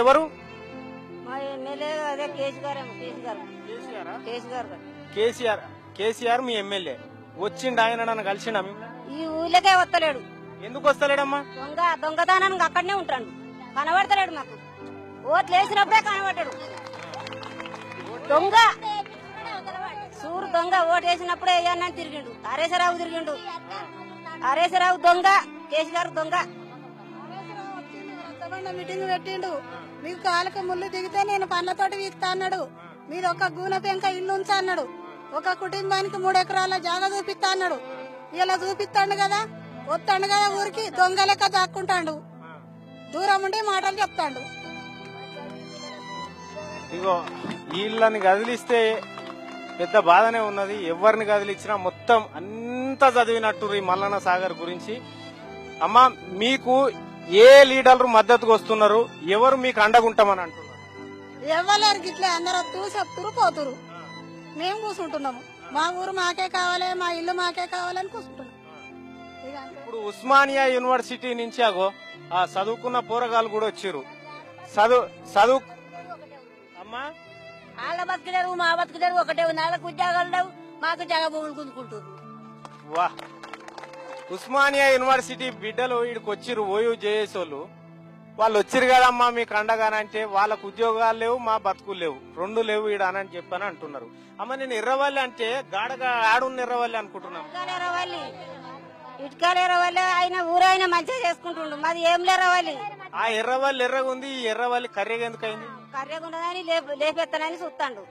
ఎవరు? మా ఎమ్మెల్యే అదే కేసీఆర్ మీ ఎమ్మెల్యే వచ్చిండు, ఆయన నన్ను కలిసిండా? ఈ ఊళ్ళకే వస్తలేడు. ఎందుకు వస్తలేడమ్మా? దొంగతనానికి అక్కడనే ఉంటాడు, కనబడతలేడు. మాకు ఓట్లు వేసినప్పుడే కనబడ్డాడు. దొంగ సూరు దొంగ, ఓటు వేసినప్పుడే వేయన్నాని తిరిగిండు. హరీశ్రావు తిరిగిండు. హరీశ్రావు దొంగ, కేసీఆర్ దొంగ. మీటింగ్ పెట్టిండు. మీకు కాలుకు ముళ్ళు దిగితే నేను పండ్లతోటి వీక్తా అన్నాడు. మీరు ఒక గూనె పెంక ఇల్లు ఉంచా అన్నాడు. ఒక కుటుంబానికి 3 ఎకరాల జాగా చూపిస్తా అన్నాడు. ఇలా చూపిస్తాడు కదా, వస్తాడు కదా ఊరికి దొంగ లెక్క దాక్కుంటాడు. దూరం ఉండి మాటలు చెప్తాడు. ఇగో వీళ్ళని కదిలిస్తే పెద్ద బాధనే ఉన్నది. ఎవరిని కదిలిచ్చినా మొత్తం అంతా చదివినట్టు ఈ మల్లన్న సాగర్ గురించి. అమ్మా, మీకు ఏ లీడర్లు మద్దతుకు వస్తున్నారు? ఎవరు మీకు అండగుంటామని అంటున్నారు? ఎవ్వలేరు గిట్లే, అందరూ చెప్తురు పోతురు. మేము కూర్చుంటున్నాము. మా ఊరు మాకే కావాలి, మా ఇల్లు మాకే కావాలని కూర్చుంటున్నాం. ఇప్పుడు ఉస్మానియా యూనివర్సిటీ నుంచి అగో ఆ చదువుకున్న పోరగాళ్ళు కూడా వచ్చారు. చదువు అమ్మా, వాళ్ళ బతుకులేరు, మా బతుకులేరు ఒకటే ఉంది. వాళ్ళకు ఉద్యోగాలు లేవు, మాకు జగ భూములు గుంజుకుంటారు. వా, ఉస్మానియా యూనివర్సిటీ బిడ్డలు వీడికి వచ్చిర్రు, ఓయూ జేఎస్ వాళ్ళు వచ్చిరు కదమ్మా మీకు అండగానంటే వాళ్ళకు ఉద్యోగాలు లేవు, మా బతుకులు లేవు, 2 లేవు ఈడ అని చెప్పని అంటున్నారు. అమ్మ, నేను ఎర్రవల్లి అంటే గాడగా ఆడున్న ఎర్రవల్లి అనుకుంటున్నాను. ఇటుకాలు ఎర్రవల్లి ఆయన ఊరైనా మంచిగా చేసుకుంటుండు, మాది ఏం లేరవాలి. ఆ ఎర్రవల్లి ఎర్రగా ఉంది, ఈ ఎర్రవల్లి కర్రెగా ఎందుకు అయింది? కర్రెగా ఉండదని లేపెత్తనని చూస్తాడు.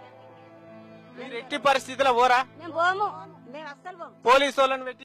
మీరు ఎట్టి పరిస్థితిలో పోరా? మేము పోము, మేము అస్సలు పోము. పోలీసు వాళ్ళని పెట్టి